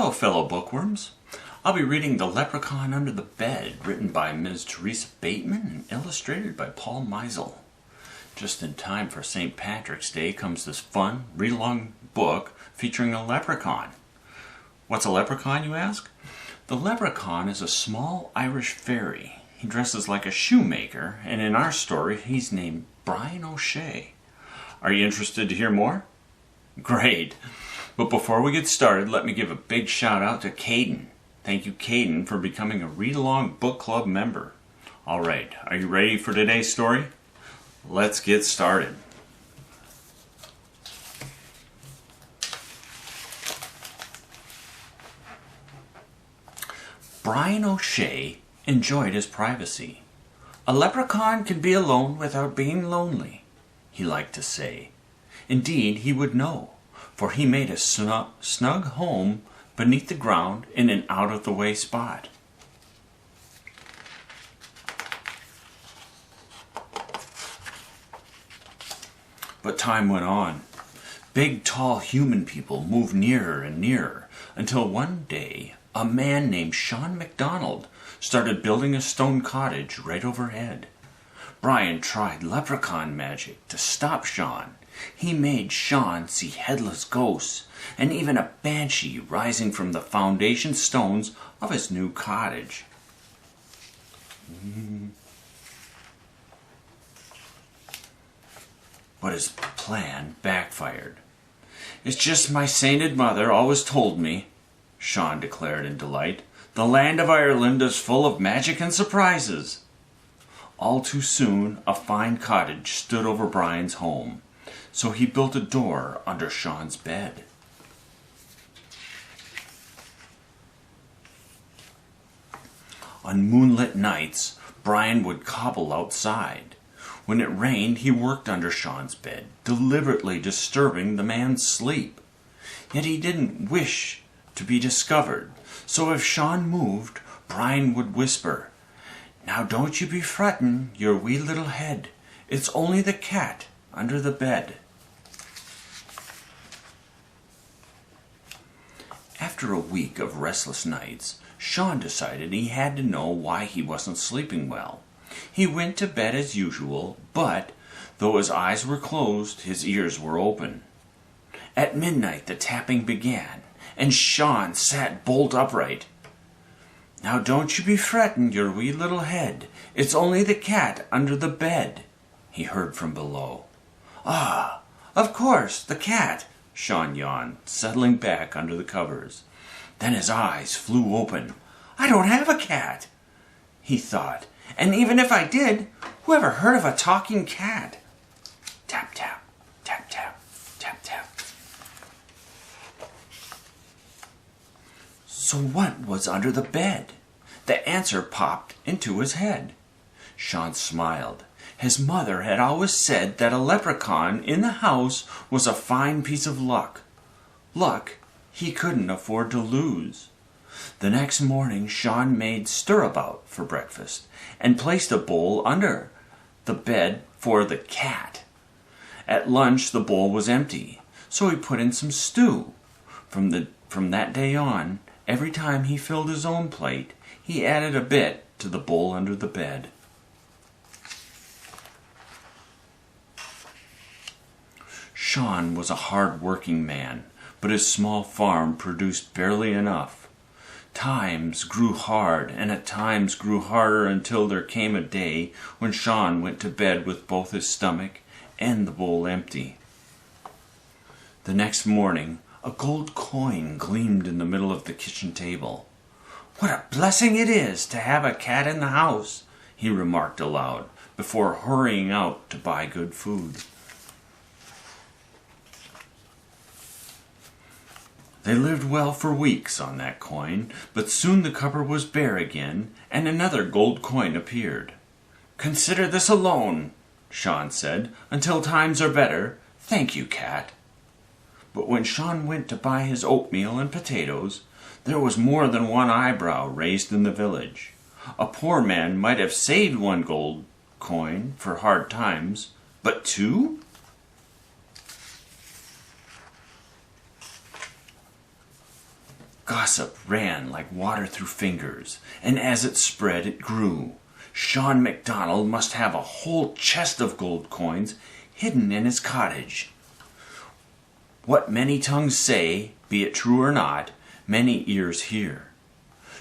Hello, fellow bookworms. I'll be reading The Leprechaun Under the Bed, written by Ms. Teresa Bateman and illustrated by Paul Meisel. Just in time for St. Patrick's Day comes this fun, read-along book featuring a leprechaun. What's a leprechaun, you ask? The leprechaun is a small Irish fairy. He dresses like a shoemaker, and in our story, he's named Brian O'Shea. Are you interested to hear more? Great! But before we get started, let me give a big shout out to Caden. Thank you, Caden, for becoming a read-along book club member. All right, are you ready for today's story? Let's get started. Brian O'Shea enjoyed his privacy. A leprechaun can be alone without being lonely, he liked to say. Indeed, he would know, for he made a snug home beneath the ground in an out-of-the-way spot. But time went on. Big, tall human people moved nearer and nearer until one day a man named Sean MacDonald started building a stone cottage right overhead. Brian tried leprechaun magic to stop Sean. He made Sean see headless ghosts and even a banshee rising from the foundation stones of his new cottage. But his plan backfired. "It's just my sainted mother always told me," Sean declared in delight. "The land of Ireland is full of magic and surprises." All too soon, a fine cottage stood over Brian's home, so he built a door under Sean's bed. On moonlit nights, Brian would cobble outside. When it rained, he worked under Sean's bed, deliberately disturbing the man's sleep. Yet he didn't wish to be discovered, so if Sean moved, Brian would whisper, "Now don't you be frettin' your wee little head. It's only the cat under the bed." After a week of restless nights, Sean decided he had to know why he wasn't sleeping well. He went to bed as usual, but, though his eyes were closed, his ears were open. At midnight the tapping began, and Sean sat bolt upright. "Now don't you be frettin' your wee little head. It's only the cat under the bed," he heard from below. "Ah, of course, the cat," Sean yawned, settling back under the covers. Then his eyes flew open. "I don't have a cat," he thought. "And even if I did, who ever heard of a talking cat?" Tap, tap, tap, tap, tap, tap. So what was under the bed? The answer popped into his head. Sean smiled. His mother had always said that a leprechaun in the house was a fine piece of luck. Luck he couldn't afford to lose. The next morning Sean made stirabout for breakfast and placed a bowl under the bed for the cat. At lunch the bowl was empty, so he put in some stew. From that day on, every time he filled his own plate, he added a bit to the bowl under the bed. Sean was a hard-working man, but his small farm produced barely enough. Times grew hard, and at times grew harder until there came a day when Sean went to bed with both his stomach and the bowl empty. The next morning, a gold coin gleamed in the middle of the kitchen table. "What a blessing it is to have a cat in the house," he remarked aloud, before hurrying out to buy good food. They lived well for weeks on that coin, but soon the cupboard was bare again, and another gold coin appeared. "Consider this alone," Sean said, "until times are better. Thank you, cat." But when Sean went to buy his oatmeal and potatoes, there was more than one eyebrow raised in the village. A poor man might have saved one gold coin for hard times, but two? Gossip ran like water through fingers, and as it spread, it grew. Sean MacDonald must have a whole chest of gold coins hidden in his cottage. What many tongues say, be it true or not, many ears hear.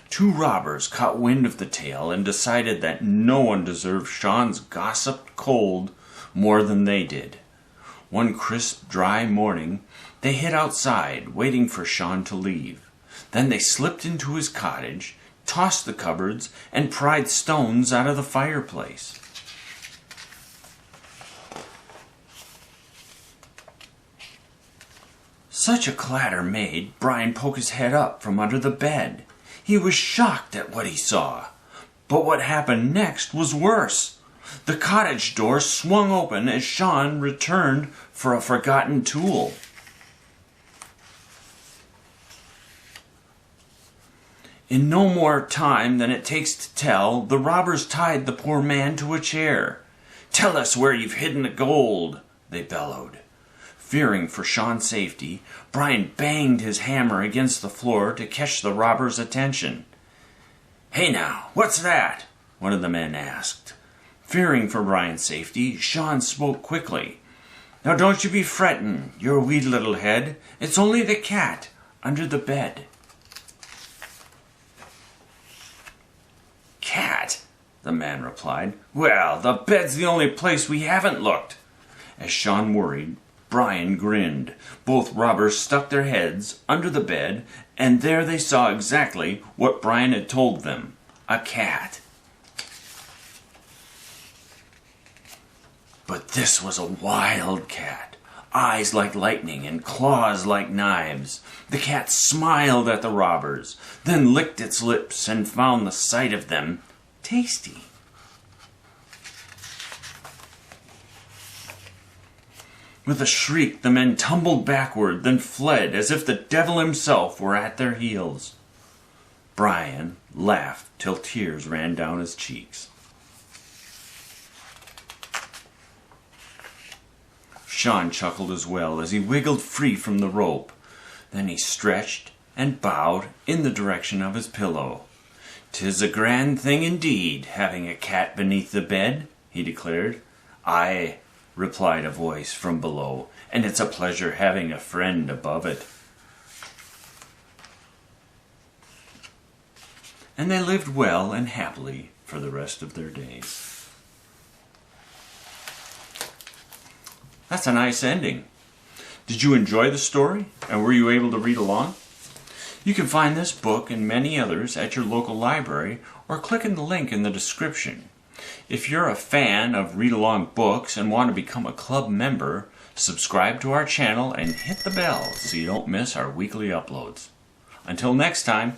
2 robbers caught wind of the tale and decided that no one deserved Sean's gossiped gold more than they did. One crisp, dry morning, they hid outside, waiting for Sean to leave. Then they slipped into his cottage, tossed the cupboards, and pried stones out of the fireplace. Such a clatter made Brian poke his head up from under the bed. He was shocked at what he saw. But what happened next was worse. The cottage door swung open as Sean returned for a forgotten tool. In no more time than it takes to tell, the robbers tied the poor man to a chair. "Tell us where you've hidden the gold," they bellowed. Fearing for Sean's safety, Brian banged his hammer against the floor to catch the robbers' attention. "Hey now, what's that?" one of the men asked. Fearing for Brian's safety, Sean spoke quickly. "Now don't you be frettin', your wee little head. It's only the cat under the bed." "Cat?" the man replied. "Well, the bed's the only place we haven't looked." As Sean worried, Brian grinned. Both robbers stuck their heads under the bed, and there they saw exactly what Brian had told them: a cat. But this was a wild cat, eyes like lightning and claws like knives. The cat smiled at the robbers, then licked its lips and found the sight of them tasty. With a shriek, the men tumbled backward, then fled as if the devil himself were at their heels. Brian laughed till tears ran down his cheeks. Sean chuckled as well as he wiggled free from the rope. Then he stretched and bowed in the direction of his pillow. "'Tis a grand thing indeed, having a cat beneath the bed," he declared. "Aye," replied a voice from below, "and it's a pleasure having a friend above it." And they lived well and happily for the rest of their days. That's a nice ending. Did you enjoy the story, and were you able to read along? You can find this book and many others at your local library or clicking the link in the description. If you're a fan of read-along books and want to become a club member, subscribe to our channel and hit the bell so you don't miss our weekly uploads. Until next time.